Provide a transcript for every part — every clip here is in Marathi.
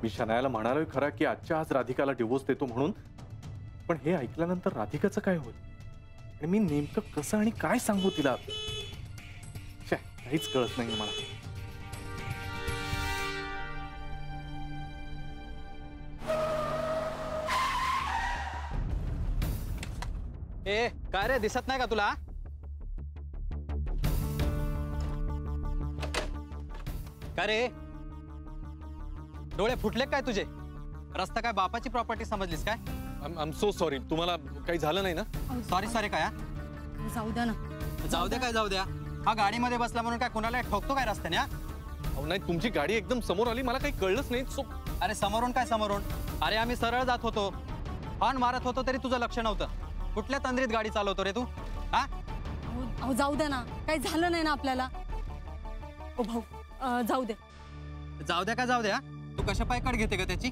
मी शनायाला म्हणालोय खरा की आजच्या आज राधिकाला डिवोर्स देतो म्हणून, पण हे ऐकल्यानंतर राधिकाचं काय होईल आणि मी नेमकं कसं आणि काय सांगू तिला, काहीच कळत नाहीये मला. ए काय रे, दिसत नाही का तुला? काय रे, डोळे फुटले काय तुझे? रस्ता काय बापाची प्रॉपर्टी समजलीस काय? I am so sorry. तुम्हाला काही झालं नाही ना? सॉरी सॉरी काय? जाऊ द्या ना. जाऊ द्या काय जाऊ द्या? हा गाडीमध्ये बसला म्हणून काय कुणाला ठोकतो काय रस्त्याने? अहो नाही, तुमची गाडी एकदम समोर आली, मला काही कळलंच नाही. अरे समोरून काय समोरून? अरे आम्ही सरळ जात होतो, हॉर्न मारत होतो तरी तुझं लक्ष नव्हतं. कुठल्या तंद्रीत गाडी चालवतो रे तू? हा अहो जाऊ द्या ना, काही झालं नाही ना आपल्याला. ओ भाऊ जाऊ दे. जाऊ द्या का जाऊ द्या? तू कशा पाय कड घेते का त्याची?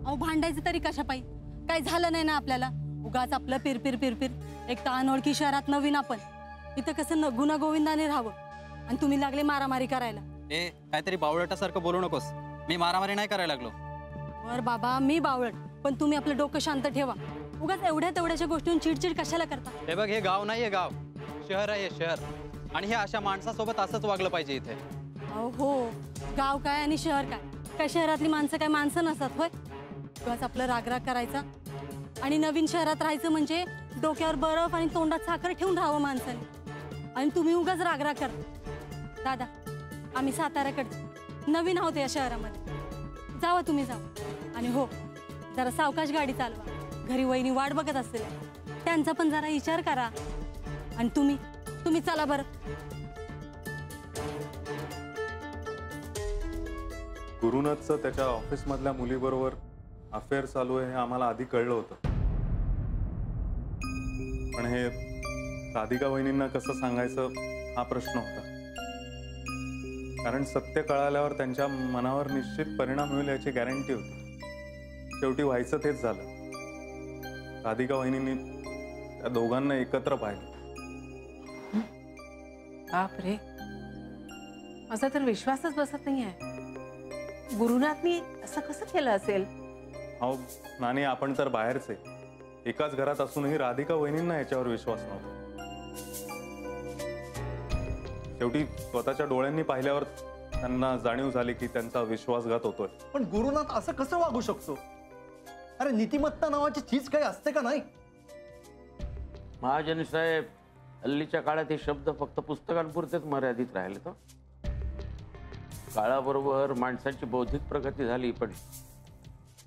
अहो भांडायचं तरी कशा पायी? काही झालं नाही ना आपल्याला. उगाच आपलं पिरपिर पिरपिर. एक तर अनोळखी शहरात नवीन आपण, इथं कसं गुना गोविंदाने राहावं आणि तुम्ही लागले मारामारी करायला. ए काहीतरी बावळटासारखं बोलू नकोस. मी मारामारी नाही करायला लागलो. बर बाबा, मी बावळट, पण तुम्ही आपलं डोकं शांत ठेवा. उगाच एवढ्या तेवढ्याच्या गोष्टींवर चिडचिड कशाला करता? हे बघ, हे गाव नाहीये, गाव शहर आहे, शहर. आणि हे अशा माणसासोबत असंच वागलं पाहिजे इथे. अहो हो, गाव काय आणि शहर काय? काय शहरातली माणसं काय माणसं नसतात होय? उगाच आपलं रागराग करायचा आणि नवीन शहरात राहायचं म्हणजे डोक्यावर बर्फ आणि तोंडात साखर ठेवून राहावं माणसाने. आणि तुम्ही उगाच रागराग करता. दादा, आम्ही साताऱ्याकडचे नवीन आहोत या शहरामध्ये. जावा तुम्ही, जावा. आणि हो, जरा सावकाश गाडी चालवा. घरी वहिनी वाट बघत असतील, त्यांचा पण जरा विचार करा. आणि तुम्ही चला बरं. गुरुनाथचं त्याच्या ऑफिसमधल्या मुलीबरोबर अफेअर चालू आहे हे आम्हाला आधी कळलं होतं, पण हे राधिका वहिनींना कसं सांगायचं हा प्रश्न होता. कारण सत्य कळाल्यावर त्यांच्या मनावर निश्चित परिणाम होईल याची गॅरंटी होती. शेवटी व्हायचं तेच झालं. राधिका वहिनींनी त्या दोघांना एकत्र पाहिलं. बापरे, माझा तर विश्वासच बसत नाहीये. गुरुनाथनी असं कसं केलं असेल? अहो नानी, आपण तर बाहेरचे, एकाच घरात असूनही राधिका वहिनींना याच्यावर विश्वास नव्हता. शेवटी स्वतःच्या डोळ्यांनी पाहिल्यावर त्यांना जाणीव झाली की त्यांचा विश्वासघात होतोय. पण गुरुनाथ असं कसं वागू शकतो? अरे नीतिमत्ता नावाची चीज काही असते का नाही? महाजनी साहेब, हल्लीच्या काळात हे शब्द फक्त पुस्तकांपुरतेच मर्यादित राहिले. तर काळाबरोबर माणसाची बौद्धिक प्रगती झाली, पण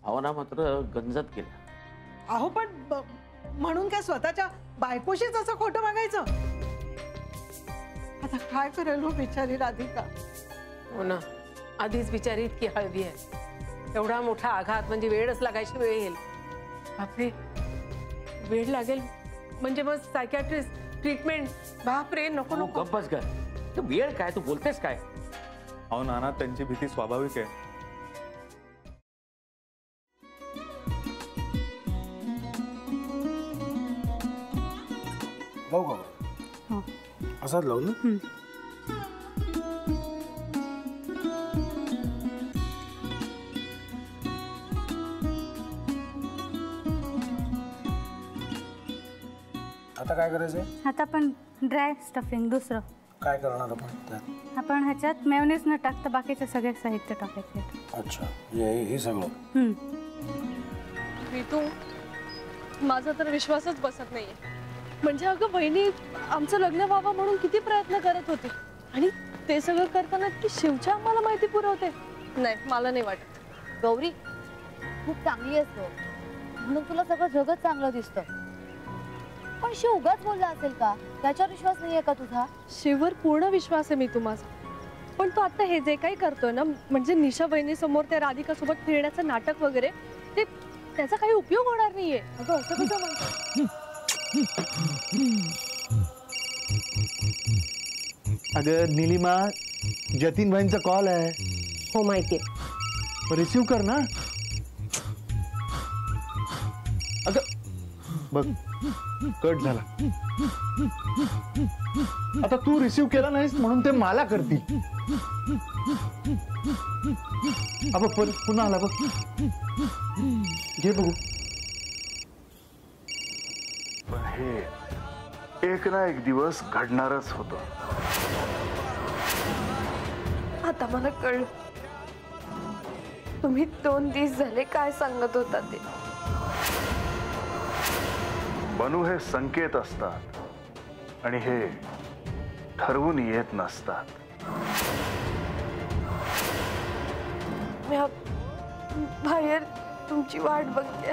भावना मात्र गंजत गेल्या. अहो पण म्हणून काय स्वतःच्या बायकोशीच असं खोटं मागायचं? आता काय करेल हो बिचारी राधिका? हो ना, आधीच बिचारी इतकी हळवी आहे. एवढा मोठा आघात म्हणजे वेळच लागायची वेळ येईल. बापरे, वेळ लागेल म्हणजे मग सायकॅट्रिस्ट ट्रीटमेंट? बापरे, नको नको. गप्पच कर. तू वेळ काय, तू बोलतेस काय? अहो नाना, त्यांची भीती स्वाभाविक आहे. लावू का? असाच लावू ना. आता काय करायचंय? आता आपण ड्राय स्टफिंग दुसरं काय करणार आपण त्यात? आपण ह्याच्यात मेयोनीज न टाकता बाकीचे सगळे साहित्य टाकायचे. अच्छा, हे सगळं. ऋतू, माझा तर विश्वासच बसत नाहीये. म्हणजे अगं बहिणी आमचं लग्न व्हावं म्हणून किती प्रयत्न करत होती आणि ते सगळं करताना की शिवच्या आम्हाला माहिती पुरवते. नाही, मला नाही वाटत. गौरी खूप चांगली असतो म्हणून तुला सगळं जगत चांगलं दिसतं, पण शिव उगाच बोलला असेल का? त्याच्यावर विश्वास नाहीये का तुझा? शिववर पूर्ण विश्वास आहे मी तुम्हाला, पण तो आता हे जे काही करतोय ना, म्हणजे निशा बहिणी समोर त्या राधिका सोबत फिरण्याचं नाटक वगैरे, ते त्याचा काही उपयोग होणार नाहीये. अगं असं कसं म्हणतो? अगं नीलिमा, जतीन भाईंचा कॉल आहे. हो माहितीये. रिसीव कर ना. अगं बघ कट झाला. आता तू रिसीव्ह केला नाहीस म्हणून ते मला करतील. बघ पुन्हा आला बघ. घे बघू. पण हे एक ना एक दिवस घडणारच होतं. आता मला कळलं तुम्ही 2 दिवस झाले काय सांगत होता ते. बनू हे संकेत असतात आणि हे ठरवून येत नसतात. मी बाहेर तुमची वाट बघते.